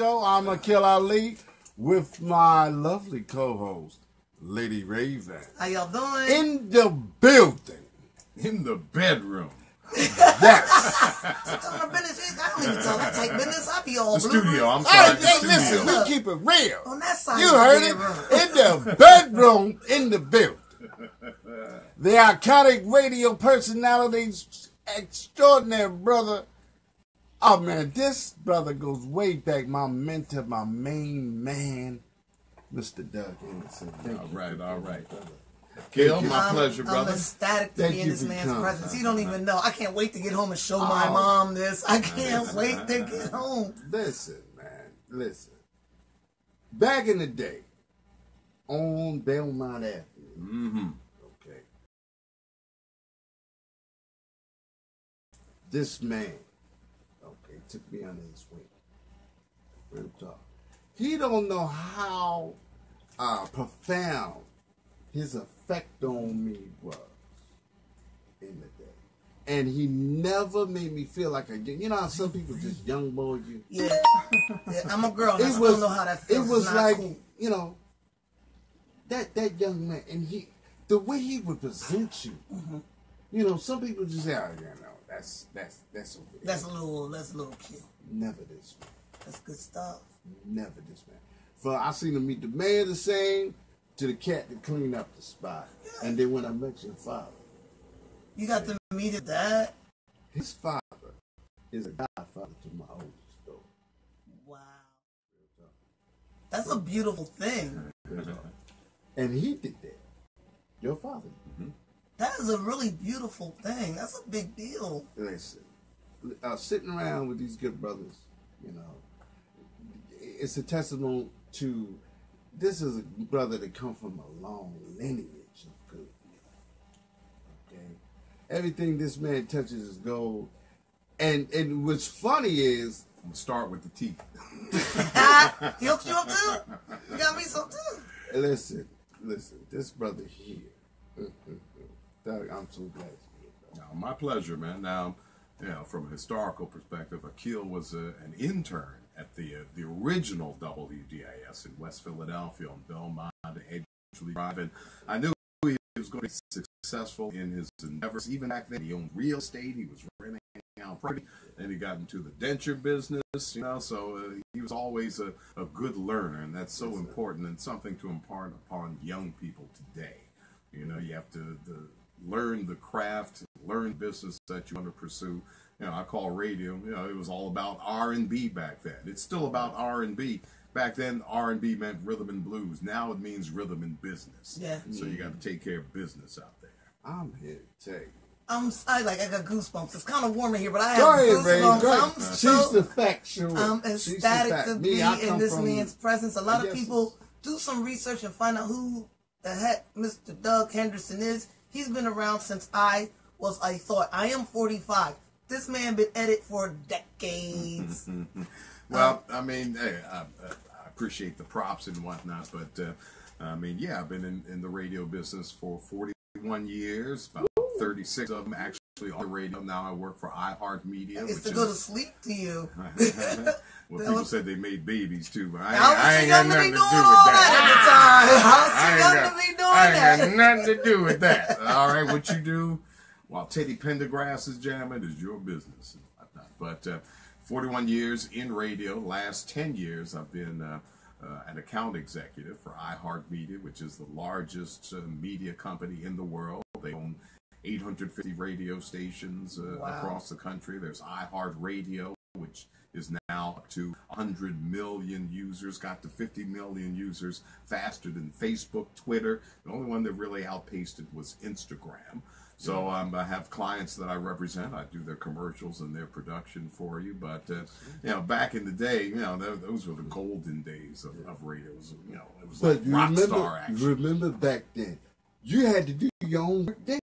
show. I'm Aquil Ali with my lovely co-host, Lady Raven. How y'all doing? In the building. In the bedroom. Yes. I don't even tell that type business. I be all The blue. studio. I'm sorry. The studio. Listen, we keep it real. On that side You of the heard it. bedroom. In the bedroom, in the building. The iconic radio personalities, extraordinary brother. Oh man, this brother goes way back. My mentor, my main man, Mr. Doug Henderson. All right. Gil, my pleasure, brother. I'm ecstatic to Thank be in you this for man's coming. presence. He don't even know. I can't wait to get home and show my mom this. I can't wait to get home. Listen, man, listen. Back in the day, on Belmont Avenue, okay, this man, okay, took me under his wing. Real talk. He don't know how profound his effect on me was in the day. And he never made me feel like you know how some people just young boy you? Yeah. I'm a girl. I still know how that feels. It was It's not like, cool. you know, that young man, and the way he would present you, you know, some people just say, oh, yeah, no, that's over there. That's a little cute. Never this man. That's good stuff. Never this man. For I seen him meet the mayor the same, to the cat to clean up the spot. And then when I met your father. You got to meet his dad? His father is a godfather to my oldest daughter. Wow. That's a beautiful thing. And he did that. Your father. That is a really beautiful thing. That's a big deal. Listen, sitting around with these good brothers, you know, it's a testimony to, this is a brother that come from a long lineage of good. Okay? Everything this man touches is gold. And what's funny is, I'm going to start with the teeth. He hooked you up too? You got me some too? listen, this brother here, Doug, I'm so glad you're here, bro. Now, my pleasure, man. Now, you know, from a historical perspective, Aquil was an intern at the original WDIS in West Philadelphia on Belmont Edgeley Drive, and I knew he was going to be successful in his endeavors. Even back then, he owned real estate. He was renting out property. Then he got into the denture business, you know. So he was always a good learner, and that's so important and something to impart upon young people today. You know, you have to learn the craft, learn business that you want to pursue. You know, I call radio, you know, it was all about R&B back then. It's still about R&B. Back then, R&B meant rhythm and blues. Now it means rhythm and business. Yeah. So you got to take care of business out there. I'm here to tell you. I got goosebumps. It's kind of warm in here, but I have Go ahead, Ray. goosebumps. She's the factual. I'm ecstatic to be in this man's presence. A lot of Yes. people do some research and find out who the heck Mr. Doug Henderson is. He's been around since I was a thought. I am 45. This man been at it for decades. Well, I mean, hey, I appreciate the props and whatnot, but I mean, yeah, I've been in the radio business for 41 years, about 36 of them actually on the radio. Now I work for iHeartMedia. I used to go to sleep to you. Well, people said they made babies too, but I ain't got was too young to be nothing to doing do all with that that. at the time. I was too young to be doing I that. ain't got nothing to do with that. All right, what you do while Teddy Pendergrass is jamming is your business and whatnot. But 41 years in radio. Last 10 years, I've been an account executive for iHeartMedia, which is the largest media company in the world. They own 850 radio stations across the country. There's iHeartRadio, which is now up to 100 million users, got to 50 million users faster than Facebook, Twitter. The only one that really outpaced it was Instagram. So I have clients that I represent. I do their commercials and their production for you. But you know, back in the day, you know, those were the golden days of radio. You know, it was like rock star action. Remember back then, you had to do your own work then.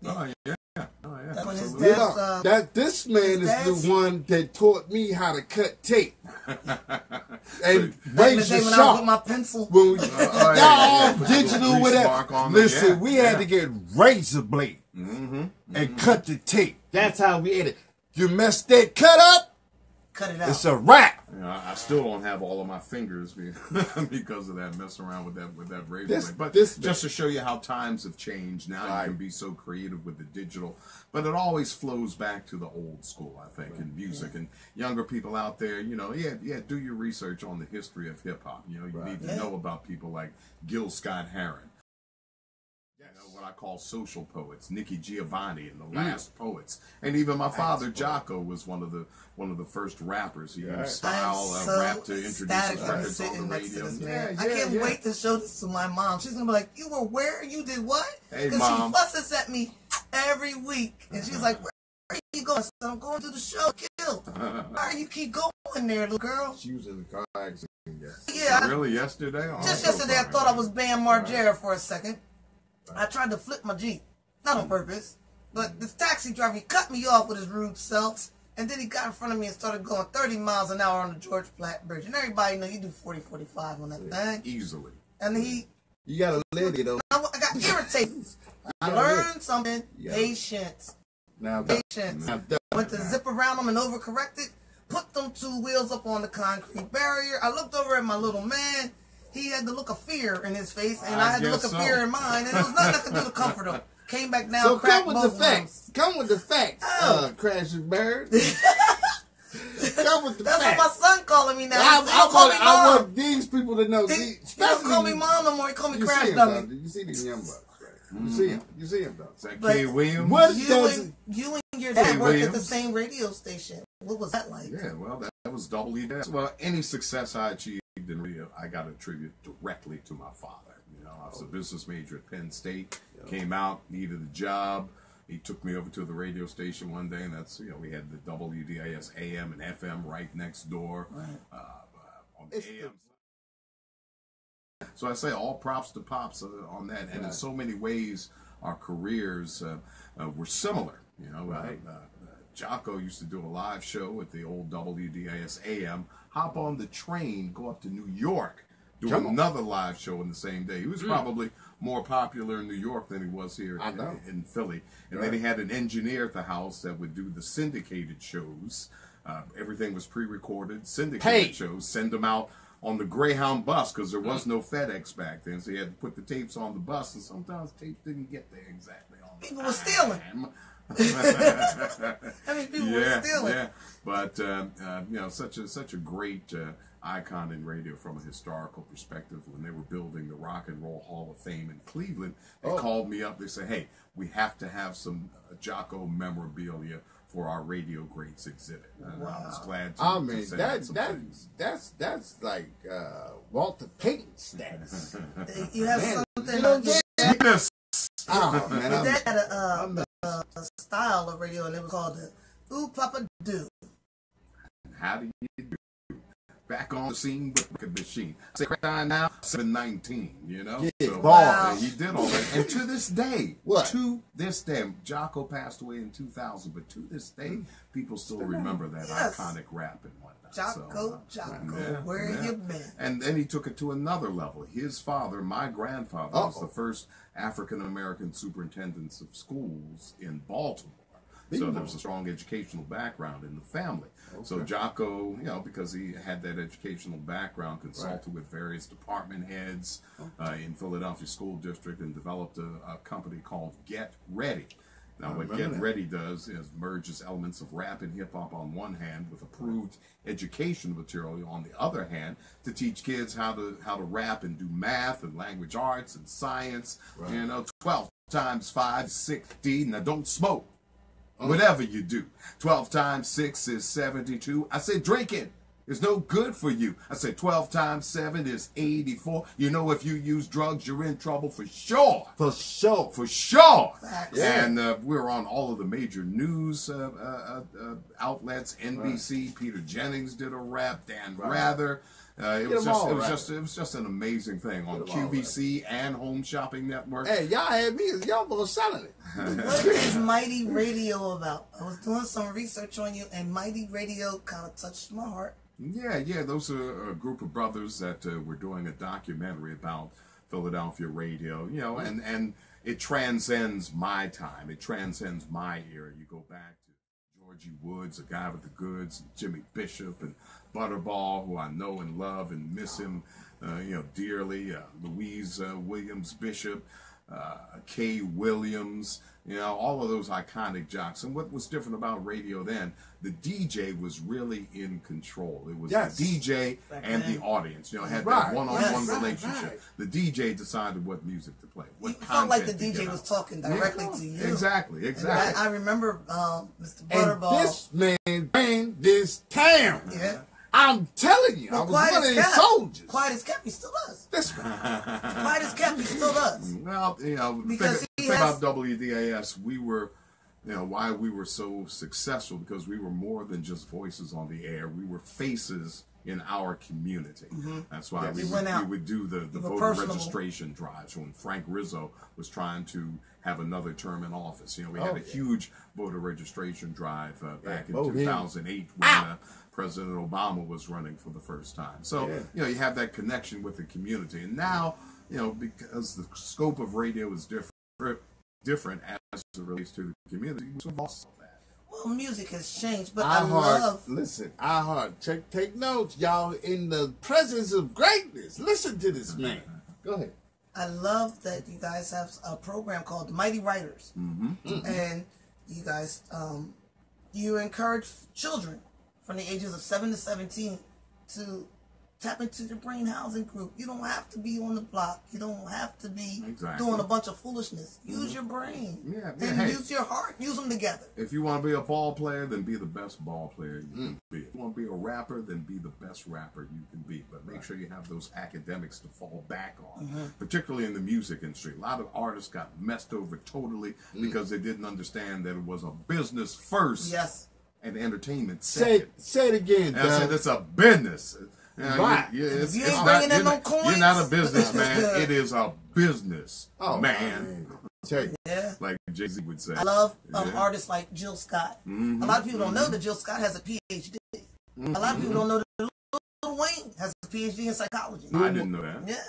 Oh yeah. Oh yeah. That when his Absolutely. dad's, This man is the one that taught me how to cut tape. And back in the razor day when I was sharp. with my pencil. When we, yeah. y'all Put digital grease with mark that. on it. Listen, Yeah, we yeah. had to get razor blade and cut the tape. That's how we ate it. You messed that cut up, cut it out. It's a wrap. You know, I still don't have all of my fingers because of that messing around with that razor blade. But just to show you how times have changed, now you can be so creative with the digital. But it always flows back to the old school, I think, in music. And younger people out there, you know, do your research on the history of hip hop. You know, you need to know about people like Gil Scott-Heron. You know, what I call social poets, Nikki Giovanni and the Last Poets, and even my father Jocko was one of the first rappers. He used style rap to introduce his records on the radio. I can't wait to show this to my mom. She's gonna be like, "You were where? You did what?" Hey, because Mom. she fusses at me every week, and she's like, "Where are you going?" I said, "I'm going to the show, Kill." Why you keep going there, little girl? She was in the car accident. Yeah. Really, yesterday? Oh, Just yesterday, I thought I was Bam Margera for a second. I tried to flip my Jeep, not on purpose, but the taxi driver, he cut me off with his rude self, and then he got in front of me and started going 30 miles an hour on the George Platte Bridge. And everybody know you do 40, 45 on that thing. Easily. And You got a lady, though. I got irritated. I learned something. Patience. Patience. Went to zip around them and overcorrected. Put them two wheels up on the concrete barrier. I looked over at my little man. He had the look of fear in his face, and I had the look of fear in mine, and there was nothing I could do to comfort him. Came back down, so cracked come with the both facts. Come with the facts, Crashing Bird. Come with the That's facts. what my son calling me now. I want these people to know. He don't call me mom no more. He call me Crash Dummy. You see these young bucks, right? You see him. You see him, though. Is that Kay Williams? You and your dad worked at the same radio station. What was that like? Yeah, well, that was WDS. Well, any success I achieved in radio, I got to attribute directly to my father. You know, I was a business major at Penn State. Came out, needed a job. He took me over to the radio station one day, and that's, you know, we had the WDIS AM and FM right next door on the AM. So I say all props to Pops on that. And in so many ways, our careers were similar. You know, Jocko used to do a live show at the old WDIS AM, hop on the train, go up to New York, do another live show in the same day. He was probably more popular in New York than he was here in Philly. And then he had an engineer at the house that would do the syndicated shows. Everything was pre-recorded, syndicated shows, send them out on the Greyhound bus because there was no FedEx back then. So you had to put the tapes on the bus, and sometimes tapes didn't get there exactly on the People were stealing. I mean, people were stealing. Yeah, but you know, such a great icon in radio from a historical perspective. When they were building the Rock and Roll Hall of Fame in Cleveland, they called me up. They said, "Hey, we have to have some Jocko memorabilia for our Radio Greats exhibit." And I was glad to. I mean, that's like Walter Payton status. You have something. You know what I'm saying? Oh man, Dad had a style of radio, and it was called the Ooh Papa Do. How do you do? Back on the scene with the machine. Say time now, 719. You know, Yeah, he did all that, and to this day, Jocko passed away in 2000, but to this day, people still remember that iconic rap and whatnot. Jocko, where you been? And then he took it to another level. His father, my grandfather, was the first African American superintendent of schools in Baltimore. So there was a strong educational background in the family. So Jocko, you know, because he had that educational background, consulted with various department heads in Philadelphia School District and developed a company called Get Ready. Now, what Get Ready does is merges elements of rap and hip-hop on one hand with approved education material on the other hand to teach kids how to rap and do math and language arts and science. You know, 12 times 5 is 60. Now, don't smoke. Whatever you do. 12 times 6 is 72. I said drinking is no good for you. I said 12 times 7 is 84. You know, if you use drugs, you're in trouble for sure. For sure. For sure. Yeah. And we're on all of the major news outlets. NBC, Peter Jennings did a rap, Dan Rather. It was just an amazing thing on QVC and Home Shopping Network. Hey, y'all had me. Y'all both selling it. What is Mighty Radio about? I was doing some research on you, and Mighty Radio kind of touched my heart. Yeah, those are a group of brothers that were doing a documentary about Philadelphia radio, you know, and it transcends my time. It transcends my era. You go back to Georgie Woods, a guy with the goods, Jimmy Bishop, and Butterball, who I know and love and miss him, dearly. Louise Williams Bishop, Kay Williams, all of those iconic jocks. And what was different about radio then, the DJ was really in control. It was the DJ and the audience, had that one-on-one relationship. Right. The DJ decided what music to play. What you felt like the DJ was talking directly to you. Exactly. I remember Mr. Butterball. And this man ran this town. Yeah. I'm telling you, I was one of his soldiers. Quiet as kept, he still does. This man. Quiet as kept, he still does. Well, because think about WDAS, we were, why we were so successful, because we were more than just voices on the air. We were faces in our community. Mm-hmm. That's why we would do the voter registration drives when Frank Rizzo was trying to have another term in office. We had a huge voter registration drive back in 2008 when President Obama was running for the first time. So, you have that connection with the community. And now, because the scope of radio is different as it relates to the community, we've lost that. Well, music has changed, but take notes, y'all. In the presence of greatness, listen to this man. Go ahead. I love that you guys have a program called The Mighty Writers. Mm-hmm. And you guys, you encourage children from the ages of 7 to 17 to tap into the brain housing group. You don't have to be on the block. You don't have to be doing a bunch of foolishness. Use your brain. And use your heart. Use them together. If you want to be a ball player, then be the best ball player you can be. If you want to be a rapper, then be the best rapper you can be. But make sure you have those academics to fall back on, particularly in the music industry. A lot of artists got messed over totally because they didn't understand that it was a business first. Yes. And entertainment second. Say it again, I said it's a business. You're not a businessman. It is a business, man. Like Jay-Z would say. I love artists like Jill Scott. Mm-hmm. A lot of people don't know that Jill Scott has a PhD. Mm-hmm. A lot of people don't know that Lil Wayne has a PhD in psychology. I didn't know that. Yeah.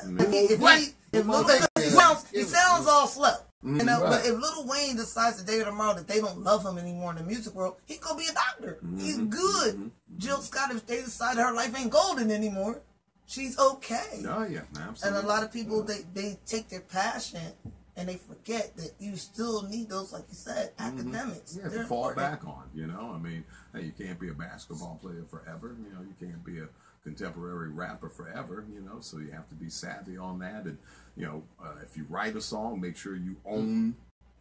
He sounds all slow. But if Lil Wayne decides today or tomorrow that they don't love him anymore in the music world, he could be a doctor. He's good. Jill Scott, if they decide her life ain't golden anymore, she's okay. Oh yeah, absolutely. And a lot of people they take their passion and they forget that you still need those, like you said, academics. Yeah, to fall back on. I mean, you can't be a basketball player forever. You can't be a contemporary rapper forever. So you have to be savvy on that. And if you write a song, make sure you own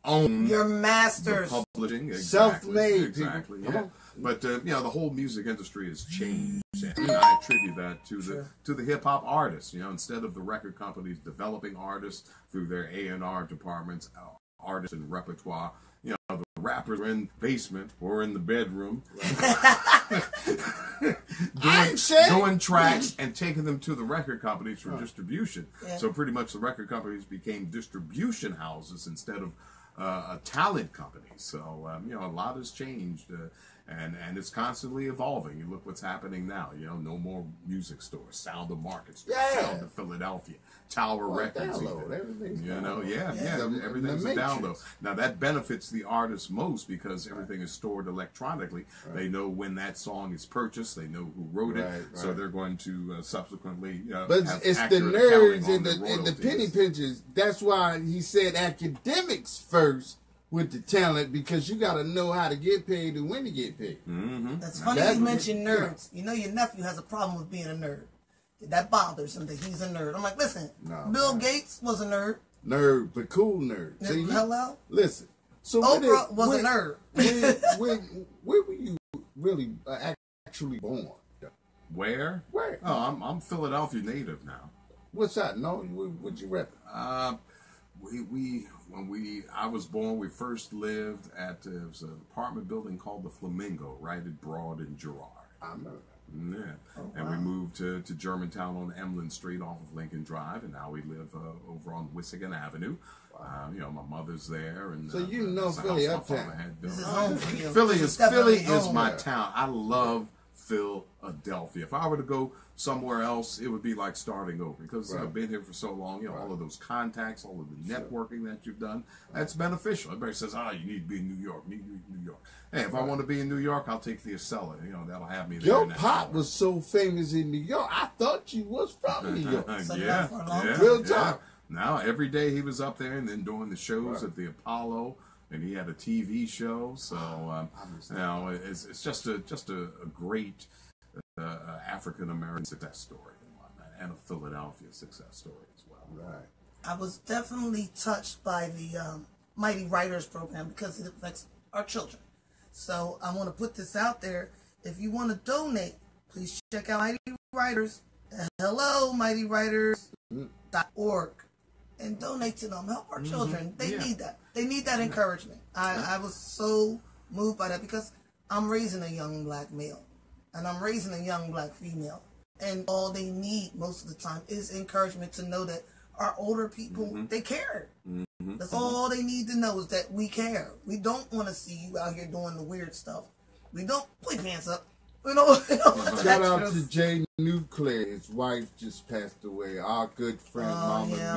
your masters. The publishing, self-made, exactly. Yeah. But the whole music industry has changed, and I attribute that to the hip hop artists. Instead of the record companies developing artists through their A&R departments, artists and repertoire, the rappers are in the basement or in the bedroom doing tracks and taking them to the record companies for distribution. Yeah. So pretty much the record companies became distribution houses instead of talent companies. So a lot has changed, and it's constantly evolving. You look what's happening now. No more music stores. Sound of Market Store, Sound of Philadelphia, Tower Records. Everything's everything's a download. Now that benefits the artists most because everything is stored electronically. Right. They know when that song is purchased. They know who wrote it, so they're going to subsequently. But it's the nerds and the penny pinchers. That's why he said academics first with the talent, because you got to know how to get paid and when to get paid. Mm-hmm. That's funny you mentioned nerds. Your nephew has a problem with being a nerd. That bothers him that he's a nerd. I'm like, listen, Bill Gates was a nerd. Nerd, but cool nerd. Hello? Listen. So Oprah was a nerd. Where were you really actually born? Where? Oh, I'm Philadelphia native now. What's that? No, what'd you rep? When I was born, we first lived at it was an apartment building called the Flamingo, right at Broad and Girard. I remember that. Yeah, and we moved to Germantown on Emlyn Street off of Lincoln Drive, and now we live over on Wissahickon Avenue. Wow. My mother's there, and so Philly uptown. This is home for you. Philly is my town. I love Philadelphia. If I were to go somewhere else, it would be like starting over because Right. I've been here for so long. You know, Right. all of those contacts, all of the networking that you've done, that's beneficial. Everybody says, you need to be in New York. You need to be in New York. Hey, if I want to be in New York, I'll take the Acela. You know, that'll have me there. Your in that pop hour. was so famous in New York. I thought you was from New York. So yeah, that for a long yeah, time. Real yeah. talk. Now, every day he was up there and then doing the shows Right. at the Apollo, and he had a TV show. So, you know, it's just a great African American success story and whatnot, and a Philadelphia success story as well. Right. I was definitely touched by the Mighty Writers Program because it affects our children. So I want to put this out there. If you want to donate, please check out Mighty Writers. Hello, mightywriters.org. And donate to them. Help our children. They Yeah. need that. They need that encouragement. I was so moved by that because I'm raising a young black male. And I'm raising a young black female. And all they need most of the time is encouragement to know that our older people, they care. That's all they need to know is that we care. We don't want to see you out here doing the weird stuff. We don't put your hands up. We don't want Shout out extras. to Jay Nuclear. His wife just passed away. Our good friend,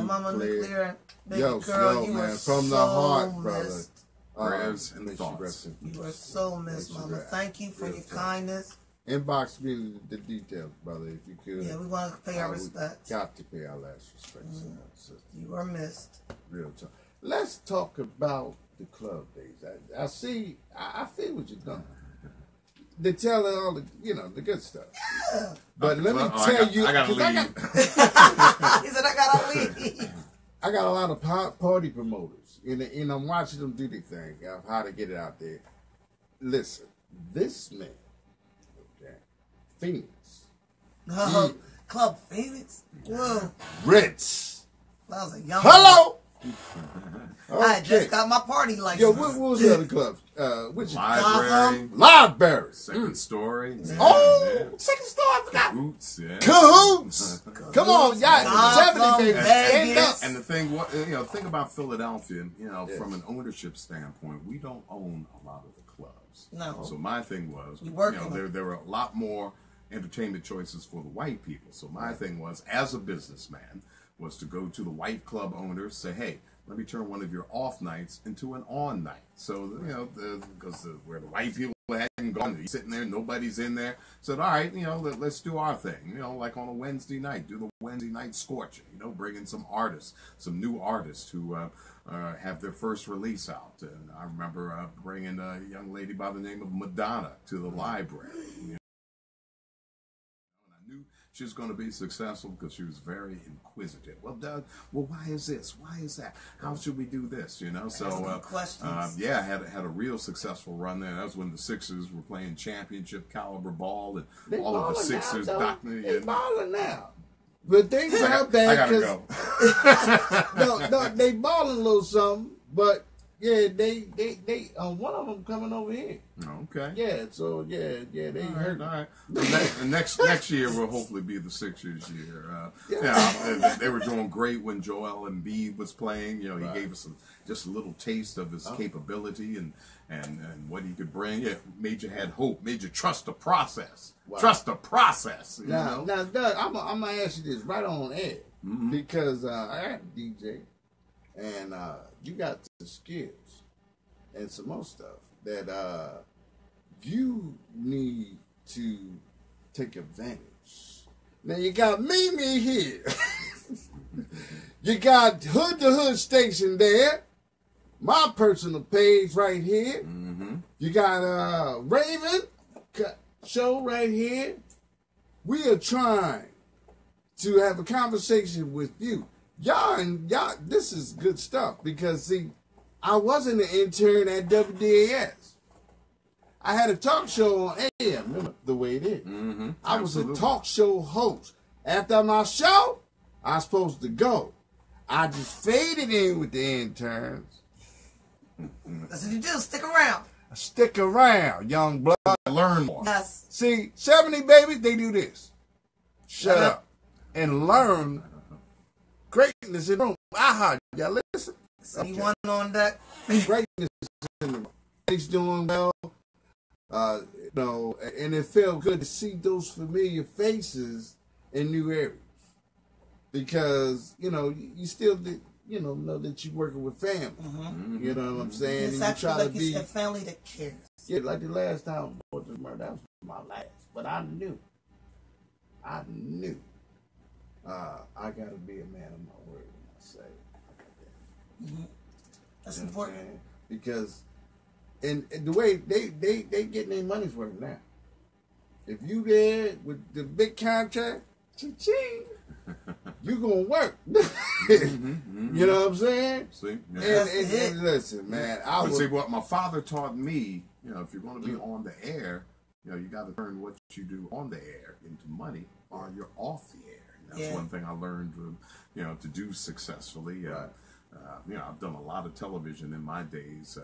Mama Nuclear. Baby Yo, girl, you man, were from the so heart, brother. missed. Prayers and may she thoughts. rest in peace. You were so missed, May she Mama. rest. Thank you for Real your talk. kindness. Inbox me the details, brother, if you could. Yeah, we want to pay our We respects. got to pay our last respects. Sister. You were missed. Real talk. Let's talk about the club days. I see. I feel what you're doing. They tell all the the good stuff. Yeah. But let me I tell you, gotta 'cause leave. He said, I got to leave. I got a lot of party promoters, and I'm watching them do their thing of how to get it out there. Listen, this man, okay, Phoenix, No, Club Phoenix? Whoa. Ritz. That was a young Hello. I had just got my party license. Yo, what was the other clubs? Which Library, Library. Second Story. Yeah, Oh, second store, I forgot. Cahoots, yeah. Cahoots. Come on, y'all. Gotham, 70 baby. Stand up. Vegas. And the thing, the thing about Philadelphia, Yes. from an ownership standpoint, we don't own a lot of the clubs. No. So my thing was, You work on there were a lot more entertainment choices for the white people. So my thing was, as a businessman, was to go to the white club owners, say, hey, let me turn one of your off nights into an on night. So, because where the white people hadn't gone, he's sitting there, nobody's in there. Said, all right, let's do our thing. Like on a Wednesday night, do the Wednesday night scorching. Bring in some artists, some new artists who have their first release out. And I remember bringing a young lady by the name of Madonna to the library. She was going to be successful because she was very inquisitive. Well, Doug, why is this? Why is that? How should we do this? So questions. yeah, I had a real successful run there. That was when the Sixers were playing championship caliber ball, and They all of the balling now, Sixers, though. They and balling now. But things are I bad gotta because go. no, they balling a little something. But yeah, they one of them coming over here. Okay. Yeah, so they hurt. All right. And next year will hopefully be the Sixers' year. They were doing great when Joel Embiid was playing. He gave us just a little taste of his capability and what he could bring. Yeah, made you had hope, made you trust the process. Wow. Trust the process. Now, Doug, I'm gonna ask you this right on air because I got a DJ, and you got the skills and some more stuff that you need to take advantage. Now you got Mimi here. You got Hood to Hood Station there. My personal page right here. You got Raven show right here. We are trying to have a conversation with you. Y'all, this is good stuff because see, I wasn't an intern at WDAS. I had a talk show on AM. Remember the way it is. I was a talk show host. After my show, I was supposed to go. I just faded in with the interns. That's what you do. Stick around. Stick around, young blood. Learn more. Yes. See, 70 babies, they do this. Shut up and learn greatness in the room. Aha, y'all listen. So you want on that? Greatness in the room. He's doing well. You know, and it felt good to see those familiar faces in new areas because you know you still did, know that you're working with family. Mm-hmm. You know what I'm saying? It's and actually you try like to you be said, family that cares. yeah, like the last time I bought this murder, that was my last, but I knew I gotta be a man of my word when I say Mm-hmm. That's you know important. because and the way they getting their money's worth now. If you there with the big contract, cha-ching, you gonna work. You know what I'm saying? See, yeah. And listen, man, But see, what my father taught me, if you're going to be on the air, you got to turn what you do on the air into money, or you're off the air. And that's one thing I learned, to do successfully. Right. I've done a lot of television in my days.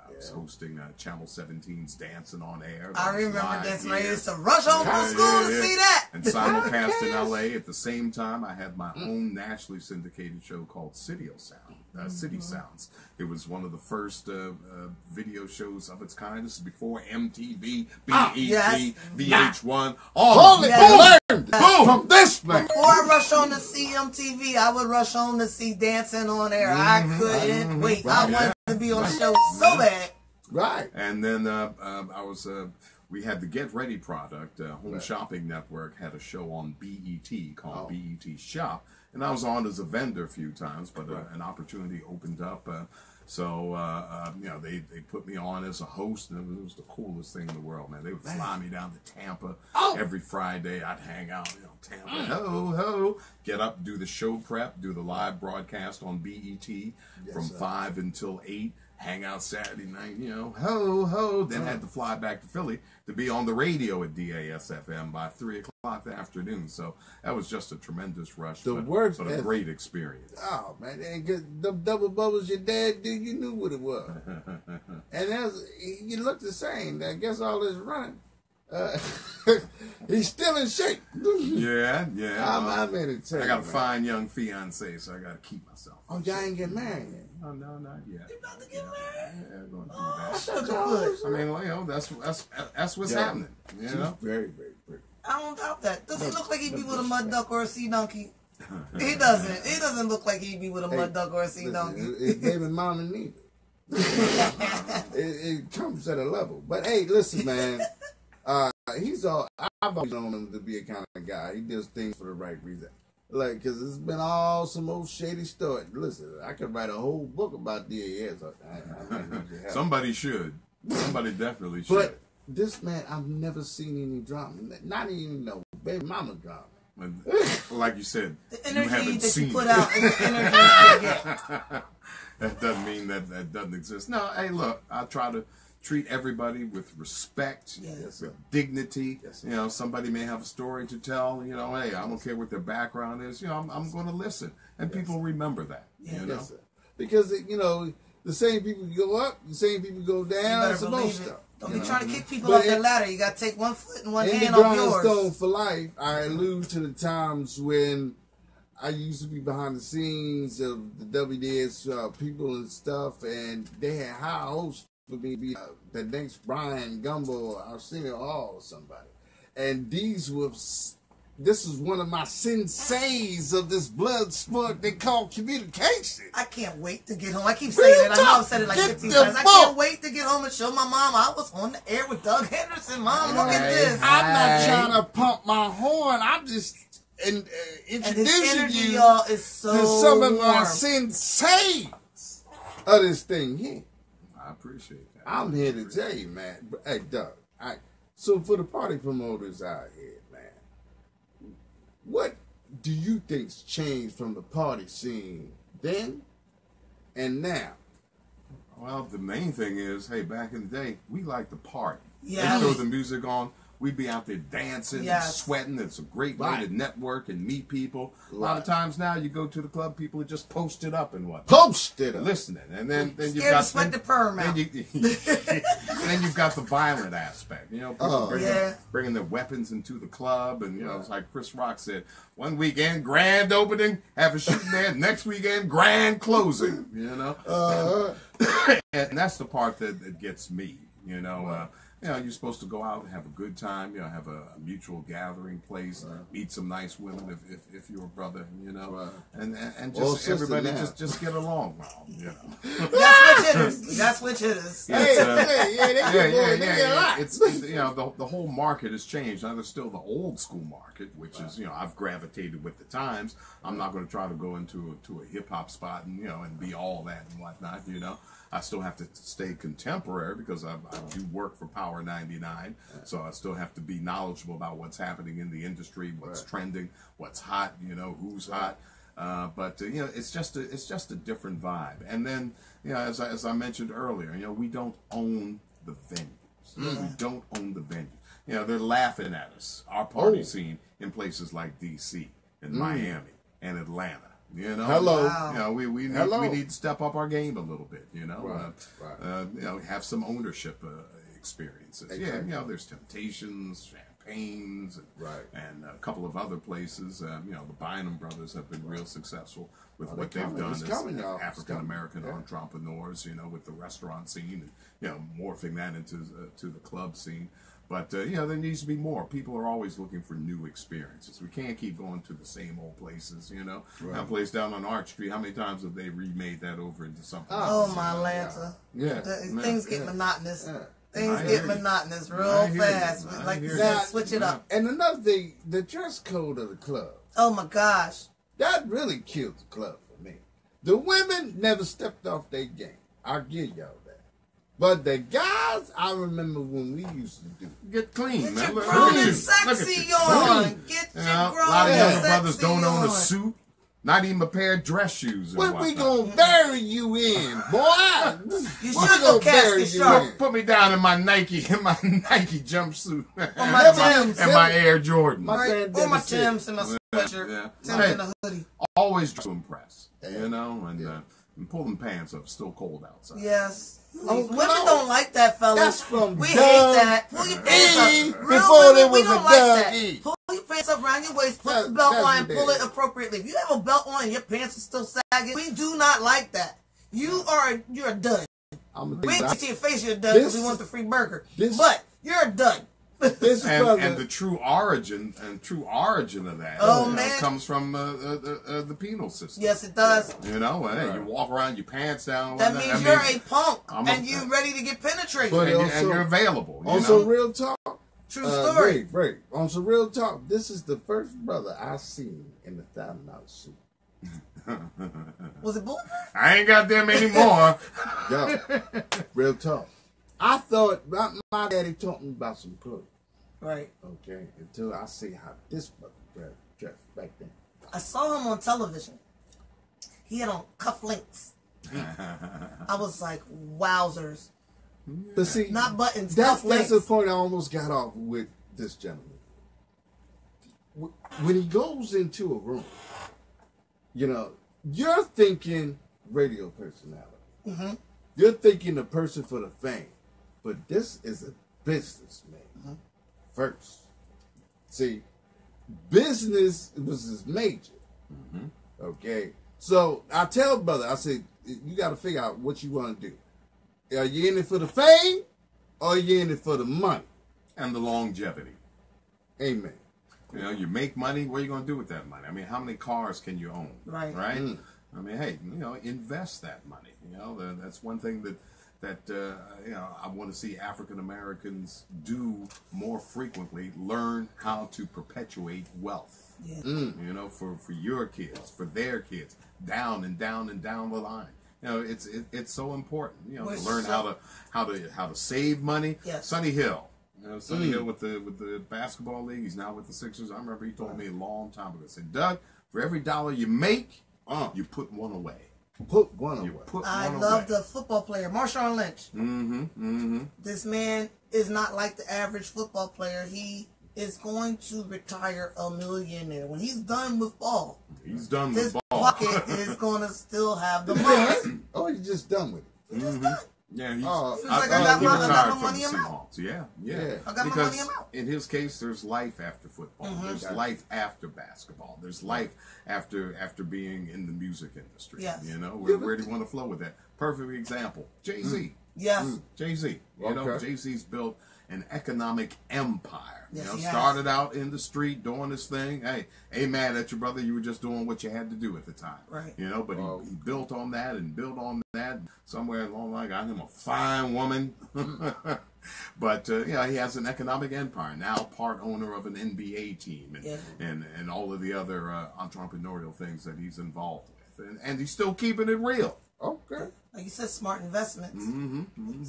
I was hosting Channel 17's Dancing on Air. I remember Dancing on Air. I used to rush home from school to see that. And simulcast in LA. At the same time, I had my own nationally syndicated show called City Sounds. It was one of the first video shows of its kind. This is before MTV, BET, VH1. All learned from this man. Before I rushed on to see MTV, I would rush home to see Dancing on Air. I couldn't wait. I wanted to be on the show so bad. Right. And then we had the Get Ready product. Home Shopping Network had a show on BET called BET Shop. And I was on as a vendor a few times, but an opportunity opened up. They put me on as a host, and it was the coolest thing in the world, man. They would fly me down to Tampa every Friday. I'd hang out, Tampa, ho, get up, do the show prep, do the live broadcast on BET from 5 until 8. Hang out Saturday night, ho. Then had to fly back to Philly to be on the radio at DAS-FM by 3 o'clock that afternoon. So that was just a tremendous rush, but a great experience. Oh, man, and the double bubbles your dad did, you knew what it was. And you look the same. I guess all this running. He's still in shape. Yeah. I'm in it. I got a fine young fiance, so I got to keep myself. Oh, y'all ain't get married yet? Oh, no, not yet. You about to get married? Yeah, going to do Oh, that. I mean, that's what's happening. She's very, very pretty. I don't doubt that. Does he look like he'd be with a mud duck or a sea donkey? He doesn't. He doesn't look like he'd be with a mud duck or a sea donkey. It's baby mama neither. it comes at a level. But hey, listen, man. I've always known him to be a kind of guy. He does things for the right reason. Like, because it's been all some old shady story. Listen, I could write a whole book about DAS. Somebody should. Somebody definitely should. But this man, I've never seen any drama. Not even no baby mama drama. Like you said, the energy you haven't that seen you put out is the energy you get. That doesn't mean that doesn't exist. No, hey, look, I try to treat everybody with respect, with dignity. Somebody may have a story to tell. Hey, I don't care what their background is. I'm going to listen, and people remember that. Yes, sir. Because the same people go up, the same people go down. Some more stuff. Don't be trying to kick people off the ladder. You got to take one foot and one hand off yours. Stone for life. I allude to the times when I used to be behind the scenes of the WDS people and stuff, and they had high hopes for me to be the next Brian Gumbo or Arsenio Hall or somebody. And this is one of my senseis of this blood sport they call communication. I can't wait to get home. I keep saying it. I know I've said it like 15 times. I can't wait to get home and show my mom I was on the air with Doug Henderson. Mom, look at this. I'm not trying to pump my horn. I'm just introducing you is so to some of my warm. senseis of this thing here. I appreciate that. I'm here to tell you, man. Hey, Doug. So for the party promoters out here, man, what do you think's changed from the party scene then and now? Well, the main thing is, hey, back in the day, we liked to party. Yeah. They throw the music on. We'd be out there dancing and sweating. It's a great way to network and meet people. A lot of times now you go to the club, people are just posted up and what? Posted up. Listening. And then you've Scared got to sweat the perm out. then you've got the violent aspect. People bringing their weapons into the club. And, it's like Chris Rock said, one weekend, grand opening, have a shooting there. Next weekend, grand closing, And that's the part that gets me. You know, you're supposed to go out and have a good time. You know, have a mutual gathering place, meet some nice women if you're a brother. You know, and just everybody just get along. Well, you know, that's switch hitters. It's you know the whole market has changed. Now there's still the old school market, which is I've gravitated with the times. I'm not going to try to go into a hip hop spot and and be all that and whatnot. You know. I still have to stay contemporary because I do work for Power 99, so I still have to be knowledgeable about what's happening in the industry, what's trending, what's hot, who's hot. But it's just a different vibe. And then as I mentioned earlier, we don't own the venues. We don't own the venues. They're laughing at us. Our party scene in places like D.C. and Miami and Atlanta. Hello. Wow. We need to step up our game a little bit. Have some ownership experiences. Exactly. There's Temptations, Champagnes, and a couple of other places. The Bynum brothers have been real successul with what they've done as African American entrepreneurs. With the restaurant scene, and morphing that into to the club scene. But, there needs to be more. People are always looking for new experiences. We can't keep going to the same old places, That place down on Arch Street, how many times have they remade that over into something else? Oh, my Atlanta. Yeah. Things get monotonous. Yeah. Things get monotonous real fast. Like you said, switch it up. And another thing, the dress code of the club. Oh, my gosh. That really killed the club for me. The women never stepped off their game. I'll give y'all that. But the guys, I remember when we used to do. Get clean, get man. Your grown and sexy on. Get your grown and sexy on. A lot of young brothers don't own a suit, not even a pair of dress shoes. What we gonna bury you in, boy? You should go casket sharp. Put me down in my Nike jumpsuit on my Timbs and my Air Jordan. Or my Timbs and my sweatshirt, Timbs and a hoodie. Always to impress, and pull them pants up. Still cold outside. Yes. Women don't like that, fellas. That's from we hate that. Pull your pants up. Before there was we don't a like that. E. Pull your pants up around your waist. Put the belt on and pull it appropriately. If you have a belt on and your pants are still sagging, we do not like that. You're a dud. We ain't to your face you're a dud because we want the free burger. But you're a dud. And the true origin of that comes from the penal system. Yes, it does. You walk around your pants down. That means you're a punk and you're ready to get penetrated. And you're available. On some real talk. True story. Great. On some real talk, this is the first brother I've seen in the $1,000 suit. Was it bull? I ain't got them anymore. Yo, real talk. I thought my daddy taught me about some clothes. Right. Okay. Until I see how this brother dressed back then. I saw him on television. He had on cufflinks. I was like, wowzers. But see, not buttons. That's the point I almost got off with this gentleman. When he goes into a room, you're thinking radio personality. You're thinking the person for the fame. But this is a businessman first. See, business was his major. Okay? So I tell brother, I said, you got to figure out what you want to do. Are you in it for the fame or are you in it for the money? And the longevity. Amen. You make money, what are you going to do with that money? I mean, how many cars can you own? Right. I mean, hey, invest that money. That's one thing that I want to see African Americans do more frequently. Learn how to perpetuate wealth. Yeah. For your kids, for their kids, down and down and down the line. It's so important. To learn how to save money. Yes. Sonny Hill. Sonny Hill with the basketball league. He's now with the Sixers. I remember he told me a long time ago. He said, Doug, for every dollar you make, you put one away. Put one away. I love the football player, Marshawn Lynch. This man is not like the average football player. He is going to retire a millionaire. When he's done with ball, his pocket is going to still have the money. Oh, he's just done with it. He's just done. Yeah, he's like, I got my money, I'm out. Yeah. I got my money, I'm out. In his case, there's life after football. There's life after basketball. There's life after being in the music industry. Yes. Where do you want to flow with that? Perfect example, Jay-Z. Yes. Jay-Z. You know, Okay. Jay-Z's built an economic empire. Yes, you know, he has. started out in the street doing his thing. Hey, ain't mad at your brother. You were just doing what you had to do at the time. Right. You know, but he built on that and built on that. Somewhere along the line, got him a fine woman. But you know, he has an economic empire now, part owner of an NBA team, and all of the other entrepreneurial things that he's involved with, and he's still keeping it real. Okay. Like you said, smart investments.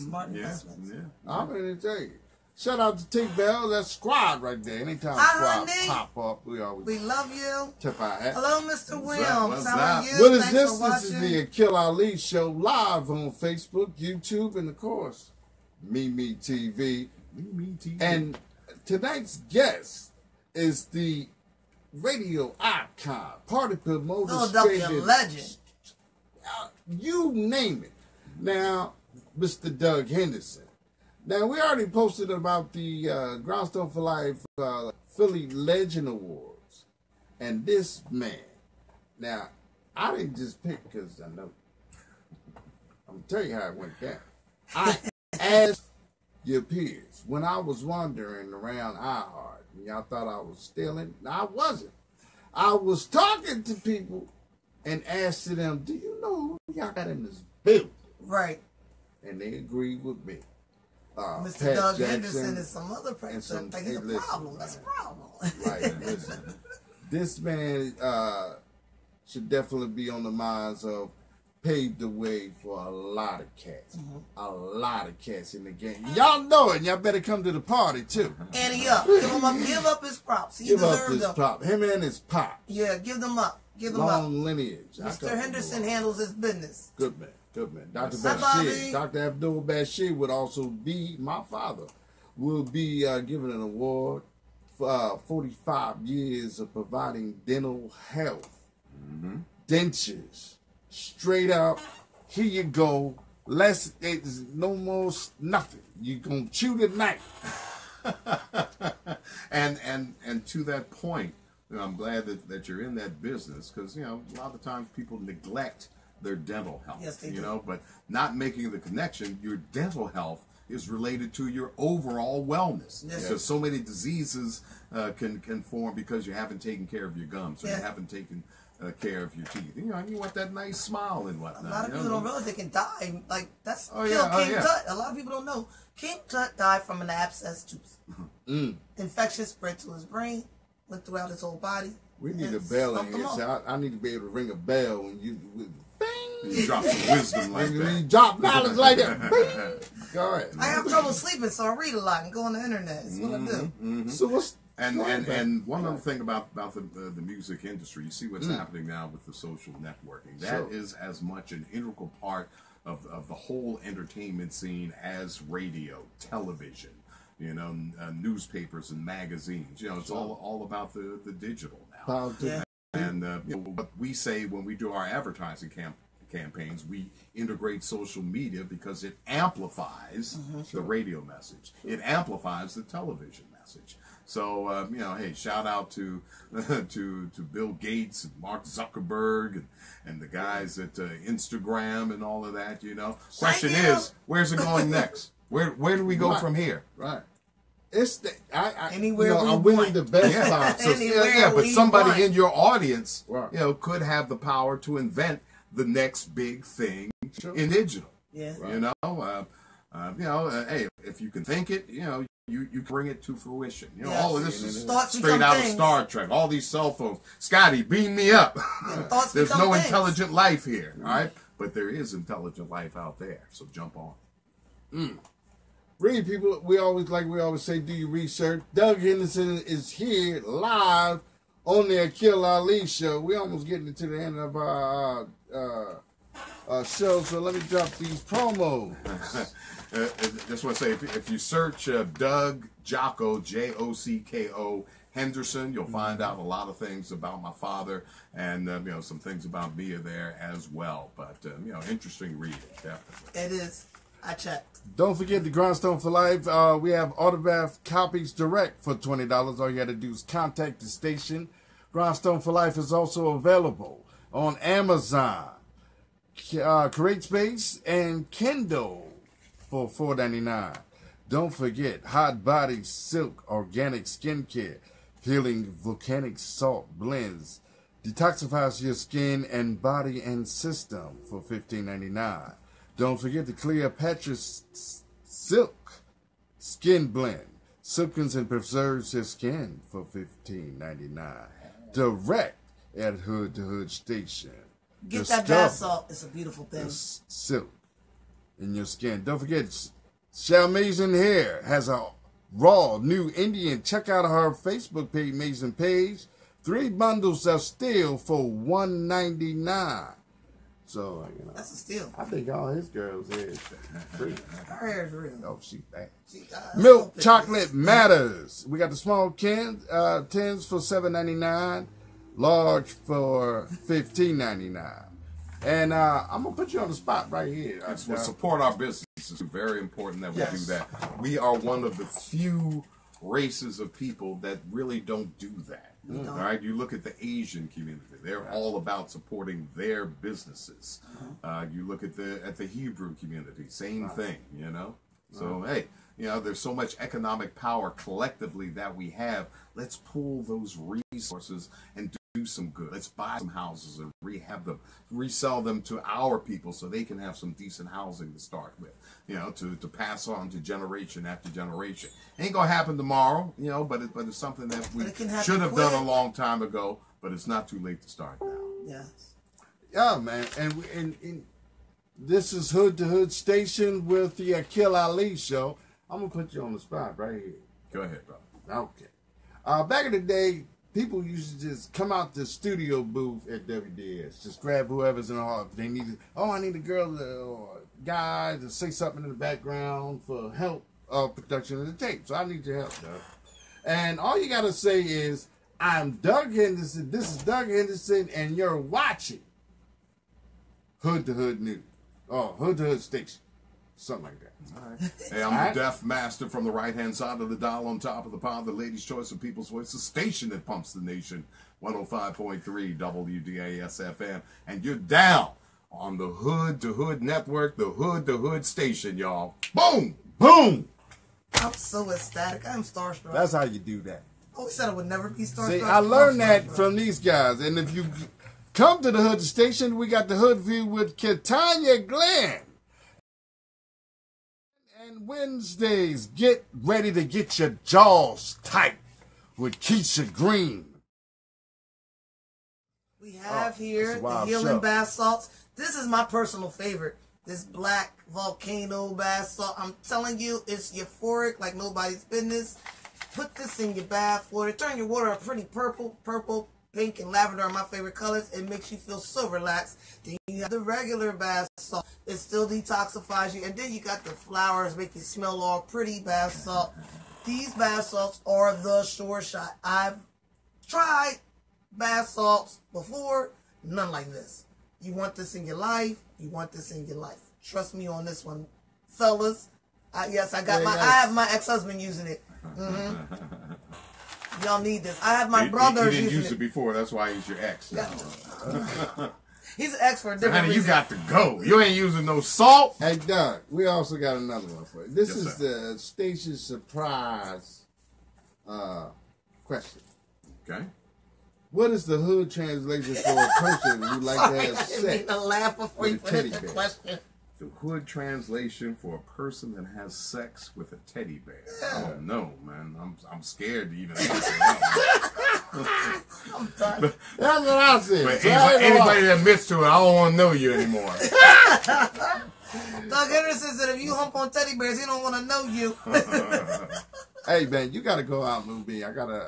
Smart investments. Yeah. I'm going to tell you. Shout out to T Bell. That's squad right there. Anytime Hi, squad honey. pop up, we always We love you. tip our hat. Hello, Mr. What's Williams. up? What's How up? are you? What is Thanks this? for This is watching. the Aquil Ali Show live on Facebook, YouTube, and of course, Me TV. Me too. And tonight's guest is the radio icon, party promoter, Philadelphia straight in- legend. you name it. Now, Mr. Doug Henderson. Now, we already posted about the Groundstone for Life Philly Legend Awards. And this man, now, I didn't just pick because I know. I'm going to tell you how it went down. I asked your peers when I was wandering around iHeart, and y'all thought I was stealing. No, I wasn't. I was talking to people and asked them, do you know who y'all got in this building? Right. And they agreed with me. Mr. Pat Doug Jackson Henderson is some other person. some- Like, hey, he's a listen, problem. That's a problem. Like, listen, this man should definitely be on the minds of paved the way for a lot of cats. A lot of cats in the game. Y'all know it, and y'all better come to the party, too. Annie up. Give him up. Give up his props. He Give up deserved his them. pop. Him and his pop. Yeah, give them up. Give them up. Long lineage. I Mr. come from Henderson the- handles his business. Good man. Good man. Dr. Hi, Bobby. Bashir. Dr. Abdul Bashir would also be, my father, will be given an award for 45 years of providing dental health. Dentures. Straight up, here you go. Less, it's no more nothing. You're going to chew tonight. And to that point, you know, I'm glad that you're in that business because, you know, a lot of times people neglect their dental health. Yes, they you do. know, but not making the connection, your dental health is related to your overall wellness. Yes. Because so many diseases can form because you haven't taken care of your gums or Yeah. you haven't taken care of your teeth. You know, and you want that nice smile and whatnot. A lot of you know? people don't realize they can die. Like, that's Oh, killed yeah, oh, King yeah. Tut. A lot of people don't know. King Tut died from an abscess tooth. Infection spread to his brain, went throughout his whole body. We need and a bell in stumped him here. off. So I need to be able to ring a bell when you bing. You drop some wisdom like When you that. drop knowledge like that. Bing. Go ahead. I have trouble sleeping, so I read a lot and go on the internet. That's what I do. So what's And one other thing about the music industry, you see what's happening now with the social networking. That is as much an integral part of the whole entertainment scene as radio, television, you know, newspapers and magazines. You know, it's all about the digital now. politics? Yeah. And you know, what we say when we do our advertising campaigns, we integrate social media because it amplifies the radio message. It amplifies the television message. So you know, hey, shout out to to Bill Gates and Mark Zuckerberg and the guys at Instagram and all of that. You know, question Thank you. is, where's it going next? Where do we go Right. from here? Right. It's the I Anywhere you know, we I'm winning want. the best spot. So, Anywhere Yeah, but we somebody want. in your audience, Right. you know, could have the power to invent the next big thing Sure. in digital. Yeah. Right. You know, hey, if you can think it, you know, you can bring it to fruition. You know, Yes. all of this is Thoughts straight become out of things. Star Trek. All these cell phones. Scotty, beam me up. Thoughts There's become no things. intelligent life here, all right? But there is intelligent life out there. So jump on. Read people. We always say, do your research. Doug Henderson is here live on the Aquil Ali Show. We almost getting to the end of our show, so let me drop these promos. Just want to say, if you search Doug Jocko, Jocko Henderson, you'll find out a lot of things about my father, and you know, some things about me are there as well. But you know, interesting reading, definitely. It is. I checked. Don't forget the Grindstone for Life. We have autographed copies direct for $20. All you got to do is contact the station. Grindstone for Life is also available on Amazon, CreateSpace, and Kindle. for $4.99. Don't forget Hot Body Silk Organic Skincare, healing volcanic salt blends, detoxifies your skin and body and system for $15.99. Don't forget the Cleopatra Silk Skin Blend, silkens and preserves your skin for $15.99. Direct at Hood to Hood Station. Get that bath salt. It's a beautiful thing. Silk in your skin. Don't forget, Shalmazen Hair has a raw new Indian. Check out her Facebook page, Mason Page. 3 bundles of steel for $1.99. So, you know, that's a steal. I think all his girls' hair is free. Her hair is real. Oh, she bad. Milk chocolate matters. We got the small tins for $7.99, large for $15.99. And I'm gonna put you on the spot right here. We'll support our business. It's very important that we do that. We are one of the few races of people that really don't do that. All right, you look at the Asian community; they're all about supporting their businesses. You look at the Hebrew community, same thing. You know, so hey, you know, there's so much economic power collectively that we have. Let's pool those resources and do some good. Let's buy some houses and rehab them, resell them to our people so they can have some decent housing to start with, you know, to pass on to generation after generation. Ain't gonna happen tomorrow, you know, but it's something that we should have done a long time ago, but it's not too late to start now. Yes. Yeah, man. And this is Hood to Hood Station with the Aquil Ali Show. I'm gonna put you on the spot right here. Go ahead, brother. Okay. Back in the day, people used to just come out the studio booth at WDS, just grab whoever's in the hall. They needed, I need a girl or a guy to say something in the background for help production of the tape. So I need your help, Doug. And all you got to say is, I'm Doug Henderson, this is Doug Henderson, and you're watching Hood to Hood News. Oh, Hood to Hood Station. Something like that. All right. Hey, I'm the Deaf Master from the right-hand side of the dial on top of the pod, the ladies' choice of people's voice, the station that pumps the nation, 105.3 WDAS FM. And you're down on the Hood to Hood Network, the Hood to Hood Station, y'all. Boom! Boom! I'm so ecstatic. I'm starstruck. That's how you do that. Oh, he said I would never be starstruck. See, I learned that from these guys. And if you come to the Hood Station, we got the Hood View with Ketanya Glenn. And Wednesdays, get ready to get your jaws tight with Keisha Green. We have here the healing bath salts. This is my personal favorite. This black volcano bath salt. I'm telling you, it's euphoric like nobody's business. Put this in your bath water. Turn your water a pretty purple, pink, and lavender are my favorite colors. It makes you feel so relaxed. Then you have the regular bath salt. It still detoxifies you. And then you got the flowers, make you smell all pretty bath salt. These bath salts are the sure shot. I've tried bath salts before. None like this. You want this in your life. You want this in your life. Trust me on this one, fellas. Yes, I have my ex-husband using it. Y'all need this. I have my brothers using it. He didn't use it before. That's why he's your ex. He's an ex for a different reason. You got to go. You ain't using no salt. Hey, Doug, we also got another one for you. This is the station surprise question. Okay. What is the hood translation for a person who like to have sex? I didn't laugh before you finished the question. The hood translation for a person that has sex with a teddy bear. I don't know, man. I'm scared to even answer that. I'm done. That's what I said. But anybody that admits to it, I don't want to know you anymore. Doug Henderson said if you hump on teddy bears, he don't want to know you. Hey, man, you got to go out, Lou B. I got an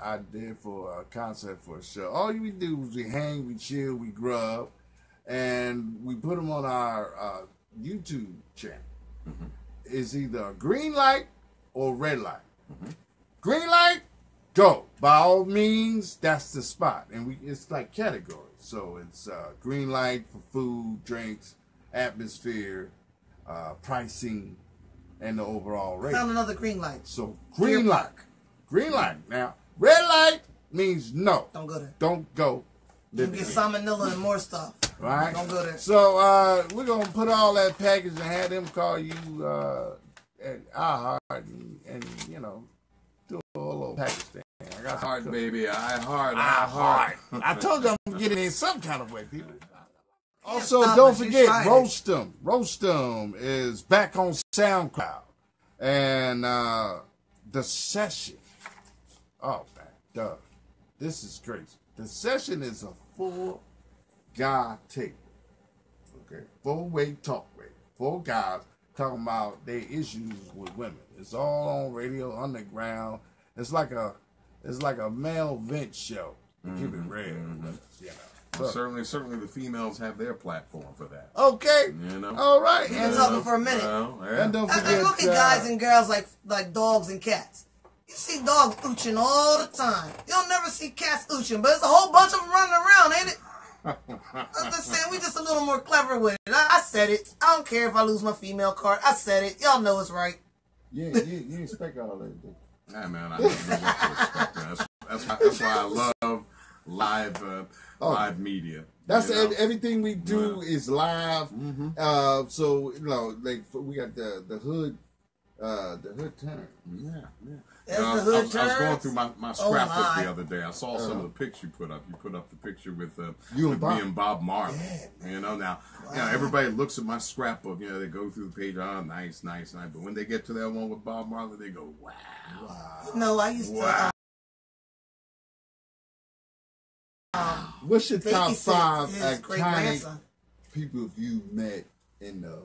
idea for a concept for a show. All we do is we hang, we chill, we grub, and we put them on our YouTube channel. It's either a green light or red light. Green light, go. By all means, that's the spot. And it's like categories. So it's green light for food, drinks, atmosphere, pricing, and the overall rate. Found another green light. So green light. Green light. Now, red light means no. Don't go there. Don't go. You can get salmonella and more stuff. Right? Don't go there. So we're going to put all that package and have them call you at our heart and, you know, do a little package thing. I got Heart, baby. I heart. I told you I'm getting in some kind of way, people. Also, stop don't it. You forget, tried it. Roast 'em is back on SoundCloud. And the session, oh, man, duh, this is crazy. The session is a full guy tape, okay? Full-way talk rate. 4 guys talking about their issues with women. It's all on radio, underground. It's like a male vent show. To keep it real, you know. Well, certainly the females have their platform for that. Okay. You know? All right. We've been talking for a minute. Well, yeah. And don't I forget, look at guys and girls like dogs and cats. You see dogs ooching all the time. You don't never see cats ooching, but there's a whole bunch of them running around, ain't it? I'm just saying, we just a little more clever with it. I said it. I don't care if I lose my female card. I said it. Y'all know it's right. yeah, you expect all that, dude. Yeah, man, I don't know what to expect. That's why I love live media. That's you know? everything we do is live. So you know, like we got the hood turn. Yeah. That's You know, the hood I was going turns. through my scrapbook my. the other day. I saw some of the pics you put up. You put up the picture with You with and me and Bob Marley. Yeah, You know, now you know, everybody looks at my scrapbook. You know, they go through the page. Oh, nice. But when they get to that one with Bob Marley, they go, wow. No, I used Wow. What's your top Baby said 5 his iconic great-grandson. people you've met in the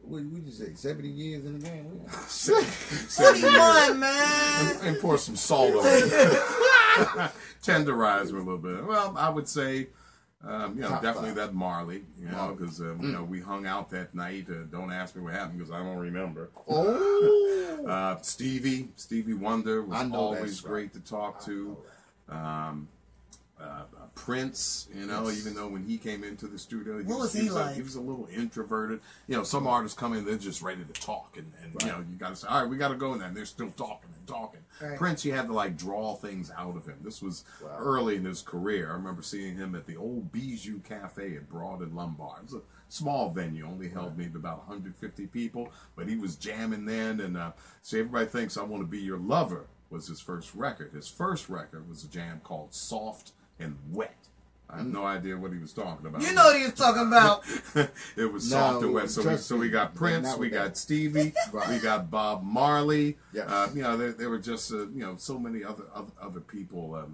what would you say 70 years in the game? 41, man. And pour some salt over it. Tenderize me a little bit. Well, I would say, you know, Top definitely 5. that Marley, you know, because, you know, we hung out that night. Don't ask me what happened because I don't remember. Oh, Stevie Wonder I was know always that's right. great to talk to. Prince, you know, even though when he came into the studio, What was he like? He was a little introverted. You know, some artists come in, they're just ready to talk, and you know, you got to say, all right, we got to go now. And they're still talking and talking. Right. Prince, you had to like draw things out of him. This was early in his career. I remember seeing him at the old Bijou Cafe at Broad and Lombard. It was a small venue, only held maybe about 150 people, but he was jamming then. And so everybody thinks I Want to Be Your Lover was his first record. His first record was a jam called Soft and Wet. I have no idea what he was talking about. You know what he was talking about. It was soft and wet. trust So we me, got Prince, not we with got that. Stevie, Right. we got Bob Marley. Yes. You know, there were just you know, so many other people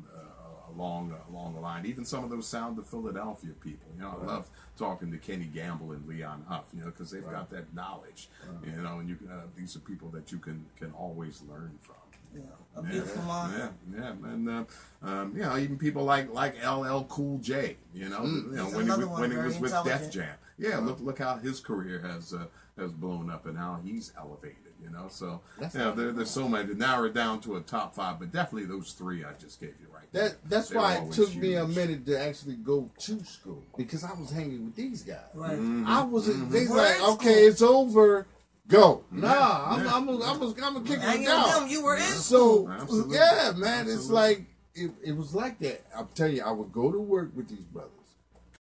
along the line. Even some of those Sound of Philadelphia people. You know, I love talking to Kenny Gamble and Leon Huff. You know, because they've got that knowledge. You know, and you can these are people that you can always learn from. Yeah, a beautiful line. Yeah, and you know, even people like LL Cool J. You know, He's when another one, he very was with intelligent. Def Jam. Yeah, look how his career has blown up and how he's elevated. You know, so you know, there's so many. To narrow it down to a top 5, but definitely those 3 I just gave you right. that's They're why it always took me a huge. minute to actually go to school because I was hanging with these guys. Right. I was they We're like, in okay, school. it's over. Go. Nah, I'm gonna kick Hanging it with down. them, you were in So Absolutely. yeah, man, it's Absolutely. like it was like that. I'm telling you, I would go to work with these brothers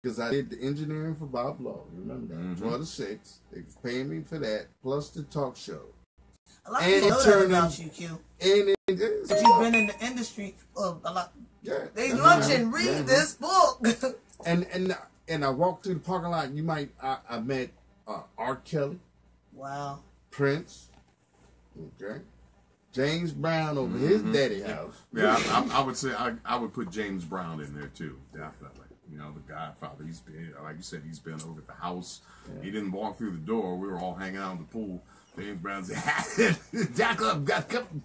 because I did the engineering for Bob Law. You remember that? 12 to 6. They was paying me for that plus the talk show. A lot of And people know it that turned about in- you, Q. And it is. But you've been in the industry a lot. Yeah. They that's lunch right. and read Yeah. this book. And I walked through the parking lot. I met R. Kelly, Wow. Prince, okay, James Brown over his daddy house. Yeah, I would say I would put James Brown in there too, definitely. You know, the Godfather. He's been, like you said, he's been over at the house. He didn't walk through the door. We were all hanging out in the pool. James Brown said, "Jack, I'm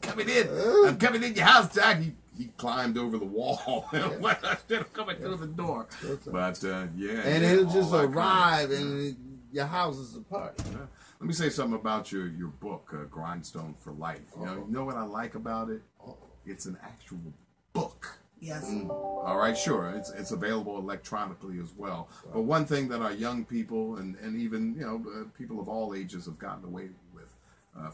coming in. I'm coming in your house, Jack." He climbed over the wall instead of coming through the door. But yeah, And yeah, he'll all just iconic. arrive, and your house is a party. Yeah. Let me say something about your book, Grindstone for Life. You know what I like about it? It's an actual book. Yes. All right, sure, it's available electronically as well. But one thing that our young people and even people of all ages have gotten away with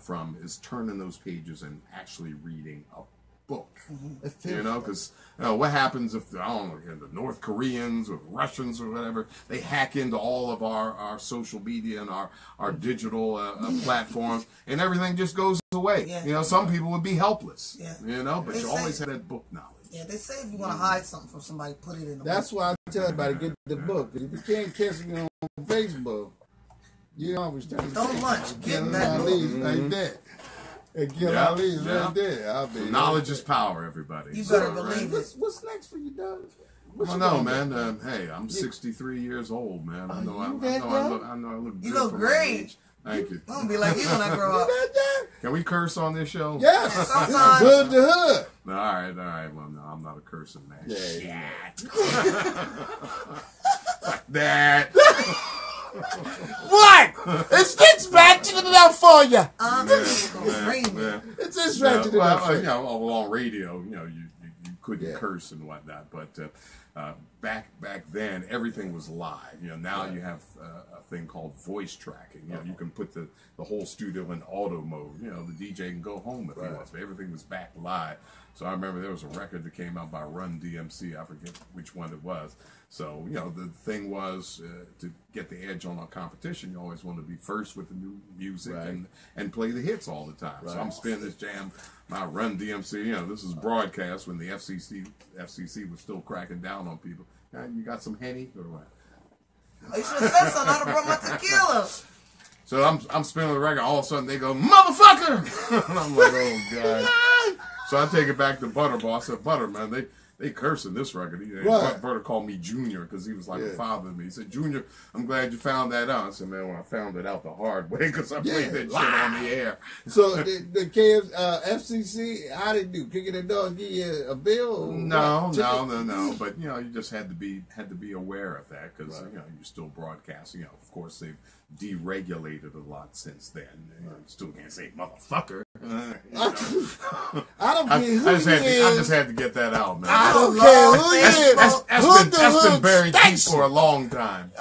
from is turning those pages and actually reading a book. Mm-hmm. You know, because what happens if, I don't know, the North Koreans or Russians or whatever, they hack into all of our social media and our digital platforms, and everything just goes away. Yeah. You know, some people would be helpless. Yeah. You know, but They you say- always have that book knowledge. Yeah, they say if you want to hide something from somebody, put it in the That's book. why I tell everybody get the book. If you can't catch me on Facebook, you always tell me. Don't lunch. Get Get that book. like that. And get Yeah, all these yeah. right there. I'll be Knowledge is power, everybody. You So, better right? believe it. What's next for you, Doug? I don't know, man. Hey, I'm 63 years old, man. I know I look good. You look for my great. age. Thank you. I'm gonna be like you when I grow up. Can we curse on this show? Yes. Sometimes. Hood to hood. All right. Well, no, I'm not a cursing man. Yeah. Fuck that. What? It's this ratcheting it out for you. I'm just gonna frame it. It's this ratcheting it out for You you. know, on radio, you know, you couldn't Yeah. curse and whatnot, but back then everything was live. You know, now you have a thing called voice tracking. You know, you can put the whole studio in auto mode. You know, the DJ can go home if he wants, but everything was back live. So I remember there was a record that came out by Run DMC. I forget which one it was. So, you know, the thing was to get the edge on our competition, you always want to be first with the new music and play the hits all the time. So I'm spinning this jam, my Run DMC. You know, this is broadcast when the FCC was still cracking down on people. You got some Henny or what? Oh, you should have said something. I'd have brought my tequila. So I'm spinning the record. All of a sudden they go, "Motherfucker!" And I'm like, "Oh God!" So I take it back to Butterball. I said, "Butter, man, they cursing this record." Butter called me Junior because he was like a father to me. He said, "Junior, I'm glad you found that out." I said, "Man, when I found it out the hard way because I played that shit on the air." So the FCC, how they do? Kick in the door and give you a bill? Or No. what? But you know, you just had to be aware of that because you know you're still broadcasting. You know, of course they've deregulated a lot since then. You know, you still can't say motherfucker. You know. I don't care who I you just had to get that out, man. I don't care who you is. That's been buried deep for a long time.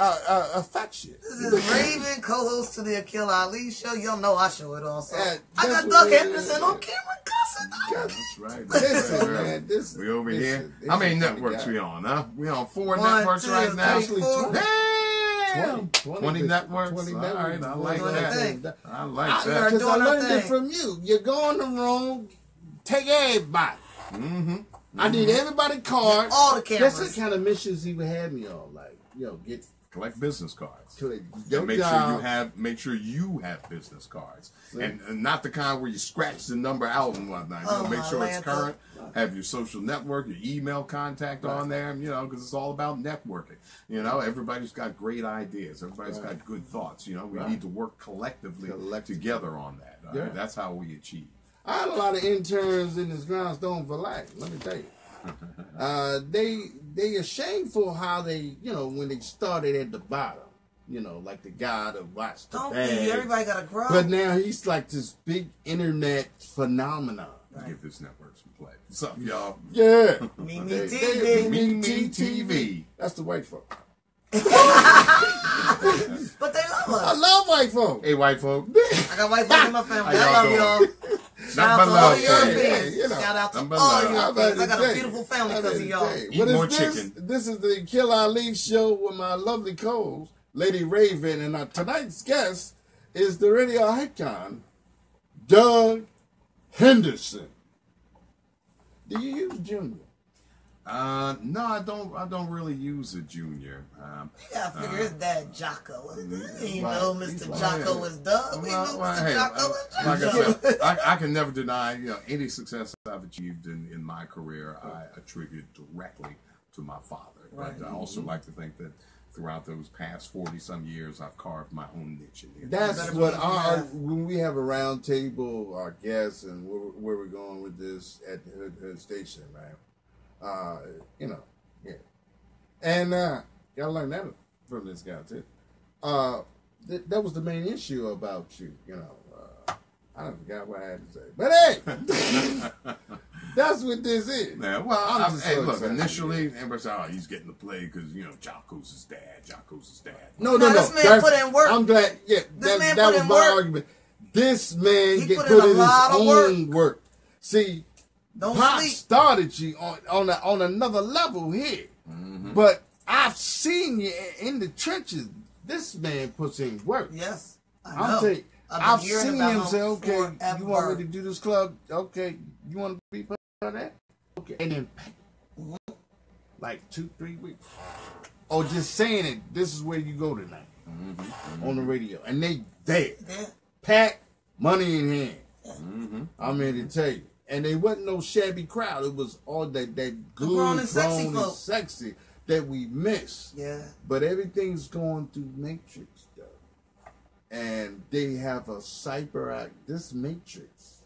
Affection. This is Raven, co-host to the Aquil Ali show. Y'all know I show it also. Yeah, I got that's Doug what it Henderson is. on camera cussing. That's right. Listen, man, we over here. How many networks we on, huh? We on 4 1, networks 2, right now. 3, 4. Damn! 20 networks? 20 All networks. right, I like Doing that. the thing. I like that. Because I doing our learned it thing. from you. You're going the wrong. Take everybody. I need everybody cards. All the cameras. That's the kind of missions he would have me on. Like, get Collect business cards. to And make sure you have business cards, and not the kind where you scratch the number out and whatnot. You know, make sure it's current. Have your social network, your email contact on there. You know, because it's all about networking. You know, everybody's got great ideas. Everybody's got good thoughts. You know, we need to work collectively together on that. All right? That's how we achieve. I had a lot of interns in this Grindstone for life. Let me tell you. They are shameful how they, when they started at the bottom. Like the guy that watched the Don't bag. be. Everybody got to grow. But now he's like this big internet phenomenon. Give this network some play. What's up, y'all? Yeah. Mimi They- TV. Mimi TV. That's the white folk. But they love I us. love white folk. Hey, white folk. I got white folks in my family. How I y'all love doing? y'all. Shout out to all love, the yeah, Europeans. yeah, Shout out to Number all love. Europeans. I got tell a you. beautiful family I'm because of about y'all. to tell you. Eat What is more this? chicken. This is the Kill Ali show with my lovely co-host, Lady Raven, and tonight's guest is the radio icon, Doug Henderson. Do you use Junior? No, I don't really use a Junior. Yeah, I figure his dad Jocko. We Right. know Mr. Jocko was Doug. We know Mr. Hey, Jocko was like Jocko. I said, I can never deny any success I've achieved in my career. I attribute directly to my father. Right. But I also like to think that throughout those past 40-some years, I've carved my own niche in the That's better what believe you when we have a round table, our guests, and where we're going with this at the hood station, right? Yeah. And gotta learn that from this guy too. That was the main issue about you, I don't forgot what I had to say, but hey, that's what this is. Yeah, well, I'm just hey, so look, excited. initially, everybody said, "Oh, he's getting to play because Jocko's his dad. Jocko's his dad." No. this man put in work. I'm glad. Yeah, This man that put was in my work. argument. This man He get put put in a in his lot of own work. See, Don't Pop sleep. started you on another level here. But I've seen you in the trenches. This man puts in work. Yes, I I'll know. tell you, I've hearing seen about him say, okay, forever. you want me to do this club? Okay, you want to be part of that? Okay. And then like 2-3 weeks. Or just saying it, this is where you go tonight on the radio. And they there. Yeah. Packed, money in hand. I'm here to tell you. And they wasn't no shabby crowd. It was all that good, grown and sexy grown folk. and sexy that we miss. Yeah. But everything's going through Matrix, though. And they have a cyber act. This Matrix,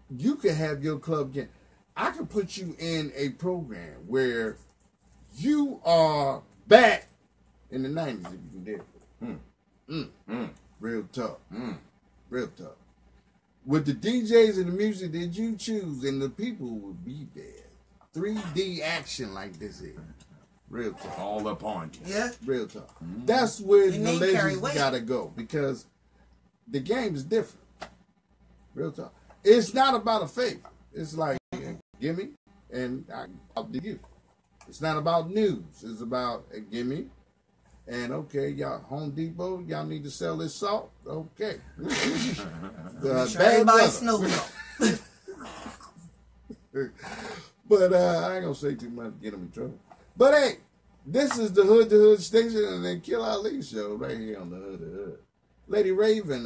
you can have your club get. I can put you in a program where you are back in the 90s if you can do it. Real tough. Real tough. With the DJs and the music that you choose, and the people will be there. 3D action like this is. Real tough. All upon you. Yeah. Real tough. That's where the name carry legends weight. gotta go, because the game is different. Real tough. It's not about a favor. It's like, gimme, and I'll do you. It's not about news. It's about a gimme. And okay, y'all, Home Depot, y'all need to sell this salt. Okay. Make sure Bad everybody's weather. snowing. But I ain't gonna say too much to get him in trouble. But hey, this is the Hood to Hood station and the Kill Ali show right here on the Hood to Hood. Lady Raven,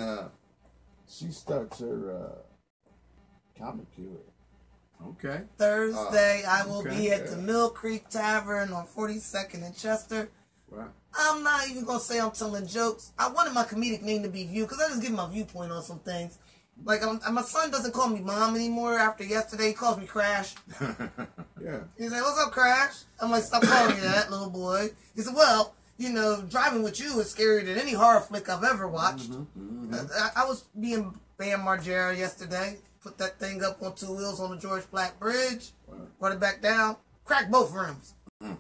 she starts her comic career. Okay. Thursday, I will okay. be at the Mill Creek Tavern on 42nd in Chester. Right. I'm not even going to say I'm telling jokes. I wanted my comedic name to be View because I just give my viewpoint on some things. Like, my son doesn't call me Mom anymore after yesterday. He calls me Crash. Yeah. He's like, what's up, Crash? I'm like, stop calling me that, little boy. He said, well, you know, driving with you is scarier than any horror flick I've ever watched. I was being Bam Margera yesterday. Put that thing up on 2 wheels on the George Black Bridge. Brought it back down. Cracked both rims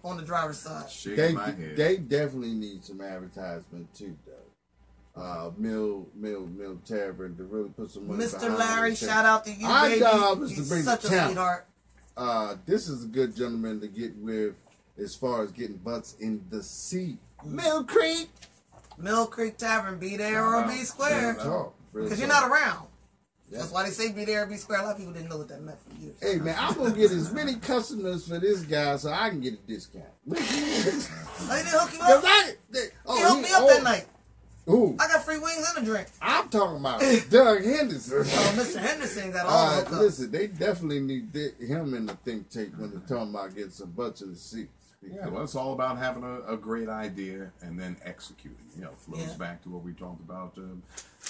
on the driver's side. Shaking my head. They definitely need some advertisement too, though. Mill Tavern to really put some money Mr. behind Larry, it. shout out to you, Our baby. job is to He's bring such the a talent. sweetheart. This is a good gentleman to get with as far as getting butts in the seat. Mill Creek. Mill Creek Tavern, be there or be square. Because you're not around. Yeah. That's why they say be there or be square. A lot of people didn't know what that meant for years. Hey man, I'm gonna get as many customers for this guy so I can get a discount. Oh, he didn't hook you Cause up? He hooked me up that night. Who? I got free wings and a drink. I'm talking about Doug Henderson. Oh, Mr. Henderson got all the hookup. Listen, they definitely need him in the think tank when they're talking about getting some butts in the seats. Yeah, well, it's all about having a great idea and then executing. You know, flows Yeah. back to what we talked about,